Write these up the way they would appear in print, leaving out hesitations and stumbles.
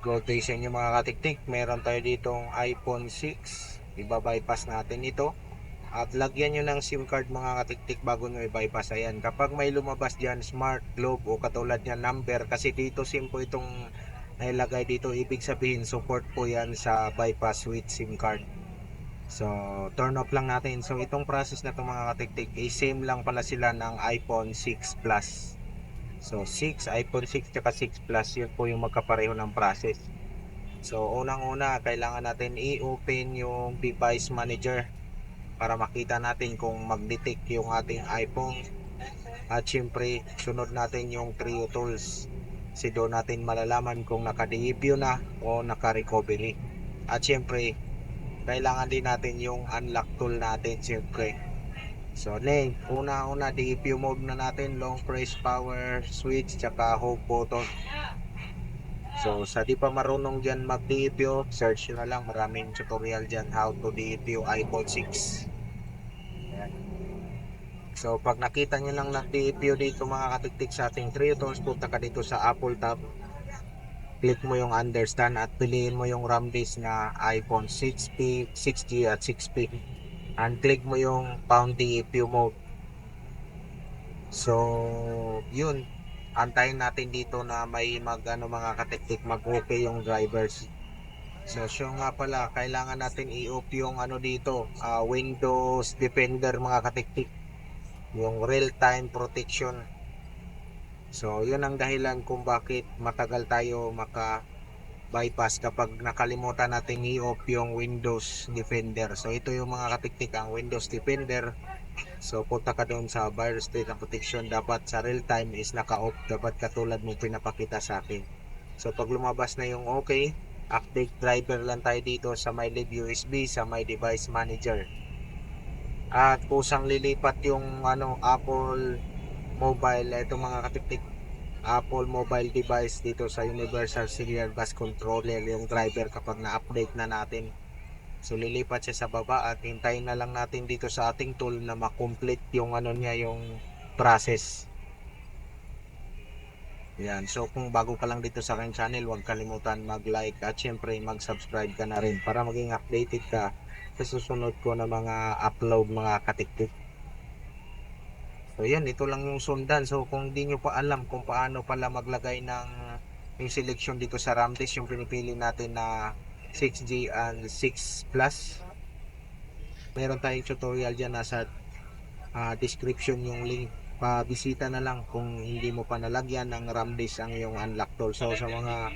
Good day sa inyo mga katiktik. Meron tayo ditong iPhone 6. Iba-bypass natin ito. At lagyan nyo ng SIM card mga katiktik bago nyo i-bypass. Ayan, kapag may lumabas dyan, Smart, Globe o katulad niya number. Kasi dito SIM po itong nailagay dito. Ibig sabihin support po yan sa bypass with SIM card. So, turn off lang natin. So, itong process na itong mga katiktik, same lang pala sila ng iPhone 6 Plus. So 6, iPhone 6 tsaka 6 Plus, yun po yung magkapareho ng process. So unang-una, kailangan natin i-open yung device manager para makita natin kung mag-detect yung ating iPhone. At syempre, sunod natin yung Trio Tools. Kasi doon natin malalaman kung naka-debut na o naka-recovery. At syempre, kailangan din natin yung unlock tool natin syempre. So, una-una, DPU mode na natin, long press power switch, tsaka home button. So, sa di pa marunong dyan mag-DPU, search na lang, maraming tutorial dyan how to DPU iPhone 6. Ayan. So, pag nakita nyo lang nag-DPU dito mga katiktik sa ating Trio Tools, punta ka dito sa Apple tab, click mo yung understand at piliin mo yung RAM disk na iPhone 6P, 6G at 6P. And click mo yung pound DPU mode. So, yun. Antayin natin dito na may mga katiktik mag-okay yung drivers. So nga pala, kailangan natin i-off yung dito, Windows Defender mga katiktik. Yung real-time protection. So, yun ang dahilan kung bakit matagal tayo maka-bypass kapag nakalimutan natin i-off yung Windows Defender. So, ito yung mga katiktik, ang Windows Defender. So punta ka doon sa virus data protection, dapat sa real time is naka-off, dapat katulad mo pinapakita sa akin. So pag lumabas na yung okay, update driver lang tayo dito sa my live USB, sa my device manager. At kusang lilipat yung Apple mobile, ito mga katiktik, Apple mobile device dito sa Universal Serial Bus Controller yung driver kapag na-update na natin. So lilipat siya sa baba at hintayin na lang natin dito sa ating tool na makomplete yung yung process. Yan. So kung bago ka lang dito sa aking channel, huwag kalimutan mag-like at syempre mag-subscribe ka na rin para maging updated ka sa susunod ko na mga upload mga katiktik. So yan, ito lang yung sundan. So kung di nyo pa alam kung paano pala maglagay ng yung selection dito sa RAM disk, yung pinipili natin na 6G and 6 Plus, meron tayong tutorial dyan, nasa description yung link, pabisita na lang kung hindi mo pa nalagyan ng RAM disk ang iyong unlock tool. So sa mga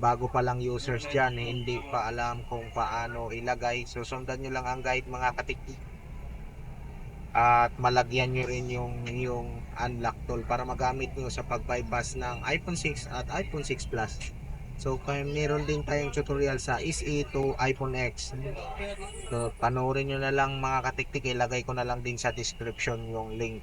bago pa lang users dyan, hindi pa alam kung paano ilagay, so sundan nyo lang ang guide mga katiktik at malagyan nyo rin yung unlock tool para magamit nyo sa pag-bypass ng iPhone 6 at iPhone 6 Plus. So meron din tayong tutorial sa SE to iPhone X. So panoorin nyo na lang mga katiktik, ilagay ko na lang din sa description yung link.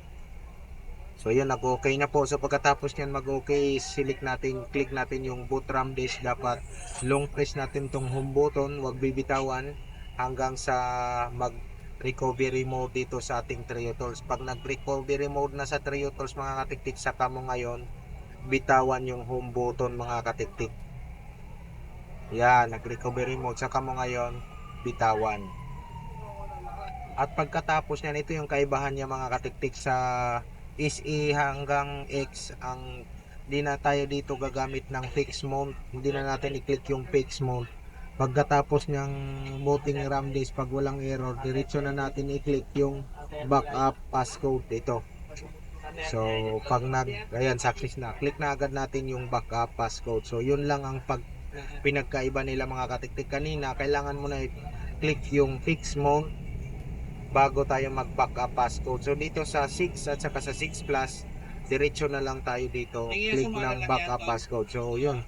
So yun, nag-okay na po. So pagkatapos nyan mag-okay, select natin, click natin yung boot RAM disk. Dapat long press natin tong home button, wag bibitawan hanggang sa mag recovery mode dito sa ating Trio Tools. Pag nag-recovery mode na sa Trio Tools mga katiktik, saka mo ngayon bitawan yung home button mga katiktik. Yan, nag-recovery mode, saka mo ngayon bitawan. At pagkatapos niyan, ito yung kaibahan niya mga katiktik sa SE hanggang X. Ang di na tayo dito gagamit ng fixed mount, hindi na natin i-click yung fixed mount. Pagkatapos niyang booting RAM disk, pag walang error, diretso na natin i-click yung backup passcode dito. So pag ayan, success na, click na agad natin yung backup passcode. So yun lang ang pinagkaiba nila mga katiktik. Kanina kailangan mo na i-click yung fixed mount bago tayo mag-backup passcode. So dito sa 6 at saka sa 6 Plus, diretso na lang tayo dito, click ng backup passcode. So yun,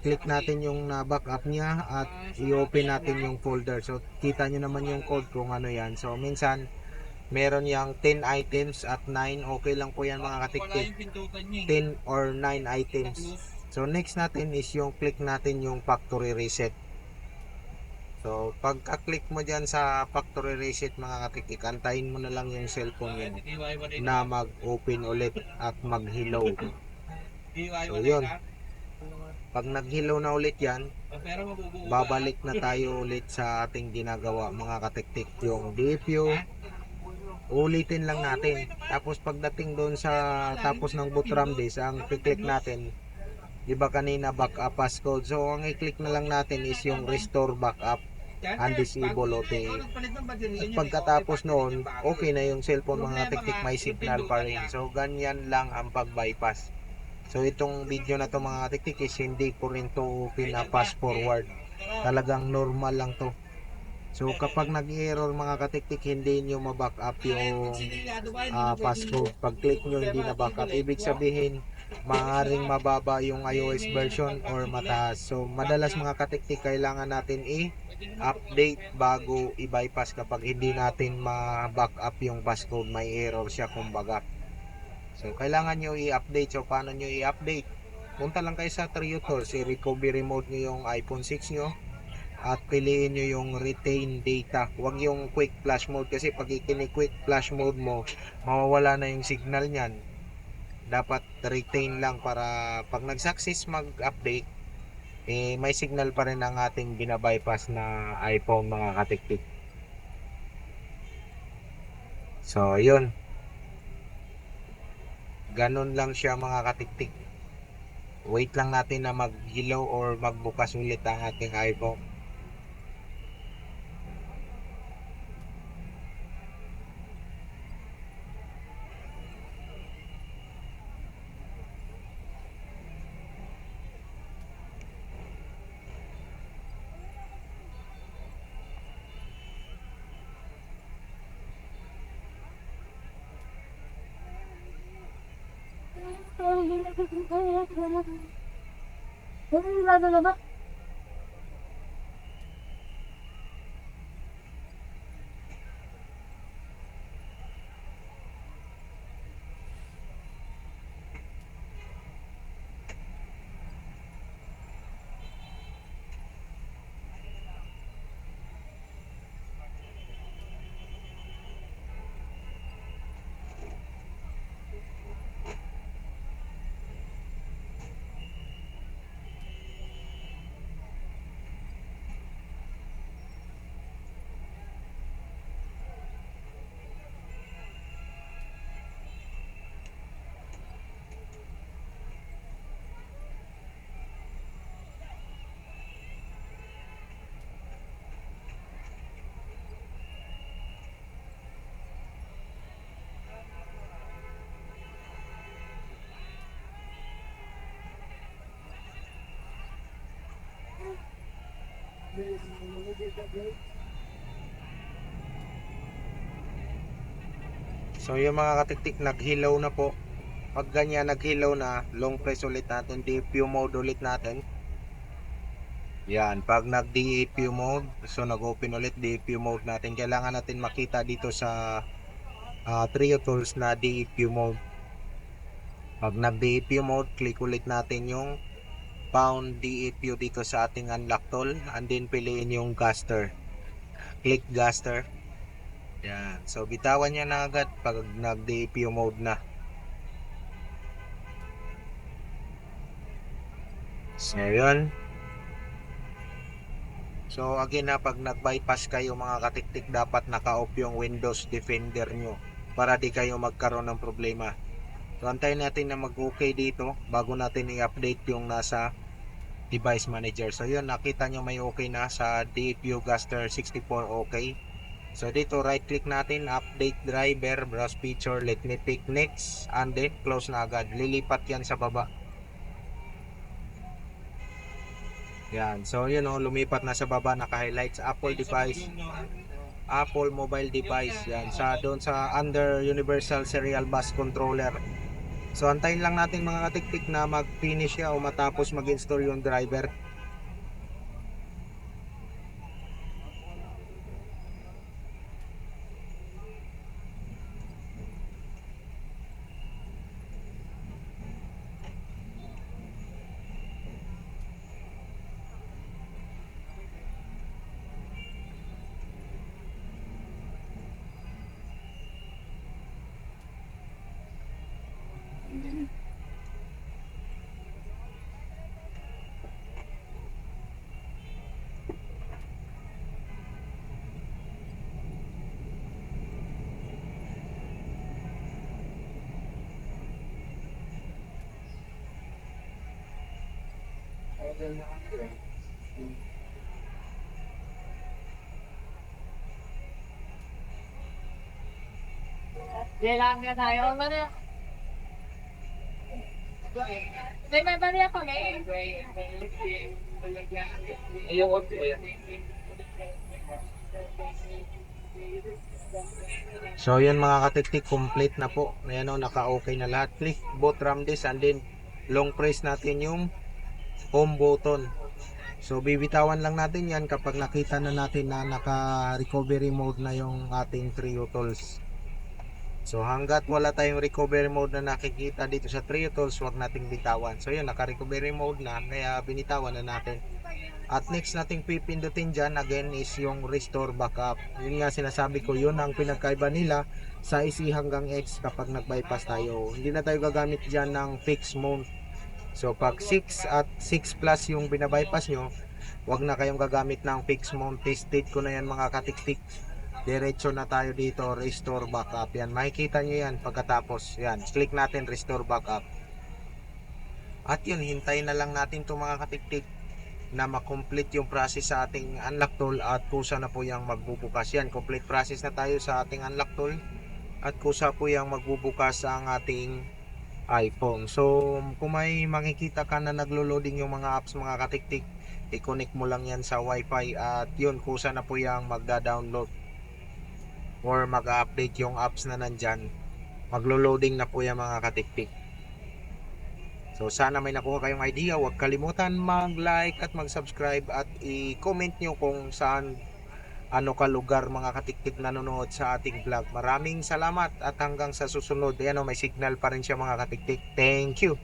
click natin yung na-backup niya at i-open natin yung folder. So kita nyo naman yung code kung ano yan. So minsan meron yang 10 items at 9, okay lang po yan mga katiktik, 10 or 9 items. So next natin is yung click natin yung factory reset. So pagka-click mo dyan sa factory reset mga katiktik, antayin mo na lang yung cellphone yun na mag-open ulit at mag-hello. So yun, Pag nag-hello na ulit yan, babalik na tayo ulit sa ating ginagawa mga katiktik. Yung DPU, ulitin lang natin. Tapos pagdating doon sa tapos ng bootram disk, ang i-click natin, di ba kanina backup passcode. So ang i-click na lang natin is yung restore backup and disable OTA. At pagkatapos noon, okay na yung cellphone mga katiktik, may signal pa rin. So ganyan lang ang pag-bypass. So itong video na to mga katiktik is hindi ko rin to pina-fast forward. Talagang normal lang to. So kapag nag-error mga katiktik, hindi nyo ma-back up yung passcode. Pag click nyo hindi na back up, ibig sabihin maaaring mababa yung iOS version or mataas. So madalas mga katiktik, kailangan natin i-update bago i-bypass kapag hindi natin ma-back up yung passcode, may error siya kumbaga. So kailangan nyo i-update. So paano nyo i-update? Punta lang kayo sa Trio Tools, i-recovery mode nyo yung iPhone 6 nyo at piliin nyo yung retain data. Huwag yung quick flash mode, kasi pag ikini-quick flash mode mo, mawawala na yung signal nyan. Dapat retain lang para pag nag-success mag-update, may signal pa rin ang ating binabypass na iPhone mga katiktik. So yun, ganun lang siya mga katiktik. Wait lang natin na mag-hello or magbukas ulit ang ating iPhone. So yung mga katiktik, nag-hello na po. Pag ganyan nag-hello na, long press ulit natin, DPU mode ulit natin. Yan, pag nag-DPU mode, so nag-open ulit DPU mode natin. Kailangan natin makita dito sa Trio Tools na DPU mode. Pag nag-DPU mode, click ulit natin yung pound DPU dito sa ating unlock tool, and then piliin yung Gaster. Click Gaster. Yan, so bitawan niya na agad pag nag-DPU mode na. So yun. So again na, pag nag-bypass kayo mga katiktik, dapat naka-off yung Windows Defender nyo para di kayo magkaroon ng problema. So antayin natin na mag-okay dito bago natin i-update yung nasa device manager. So yun, nakita nyo may okay na sa DPU Gaster 64, okay. So dito right click natin, update driver, browse feature, let me pick next, and then close na agad. Lilipat yan sa baba. Yan, so yun o, lumipat na sa baba, naka-highlights Apple device, Apple mobile device. Yan, sa doon sa under Universal Serial Bus Controller. So antayin lang natin mga katiktik na mag-finish siya o matapos mag-install yung driver. Kailangan tayo. May bariya kami. So yun mga katiktik, complete na po. Ayan o, naka-okay na lahat. Click both ram disc and then long press natin yung home button. So bibitawan lang natin yan kapag nakita na natin na naka-recovery mode na yung ating Trio Tools. So hanggat wala tayong recovery mode na nakikita dito sa Trio Tools, huwag nating bitawan. So yun, naka-recovery mode na, kaya binitawan na natin. At next nating pipindutin dyan again is yung restore backup. Yun nga sinasabi ko, yun ang pinagkaiba nila sa IC hanggang X kapag nag-bypass tayo. Hindi na tayo gagamit dyan ng fixed mount. So pag 6 at 6 plus yung binabypass nyo, wag na kayong gagamit ng fixed mount. Tested ko na yan mga katiktik. Diretso na tayo dito, restore backup. Yan, makikita nyo yan pagkatapos. Yan, click natin restore backup. At yun, hintayin na lang natin to mga katiktik na makomplete yung process sa ating unlock tool at kusa na po yung magbubukas. Yan, complete process na tayo sa ating unlock tool at kusa po yung magbubukas ang ating iPhone. So kung may makikita ka na naglo-loading yung mga apps mga katiktik, i-connect mo lang yan sa wifi at yun, kusa na po yung magda-download or mag-update yung apps na nandyan. Maglo-loading na po yung mga katiktik. So sana may nakuha kayong idea. Huwag kalimutan mag-like at mag-subscribe at i-comment nyo kung saan ano ka lugar mga katiktik nanonood sa ating vlog. Maraming salamat at hanggang sa susunod. Ayan o, may signal pa rin siya mga katiktik. Thank you.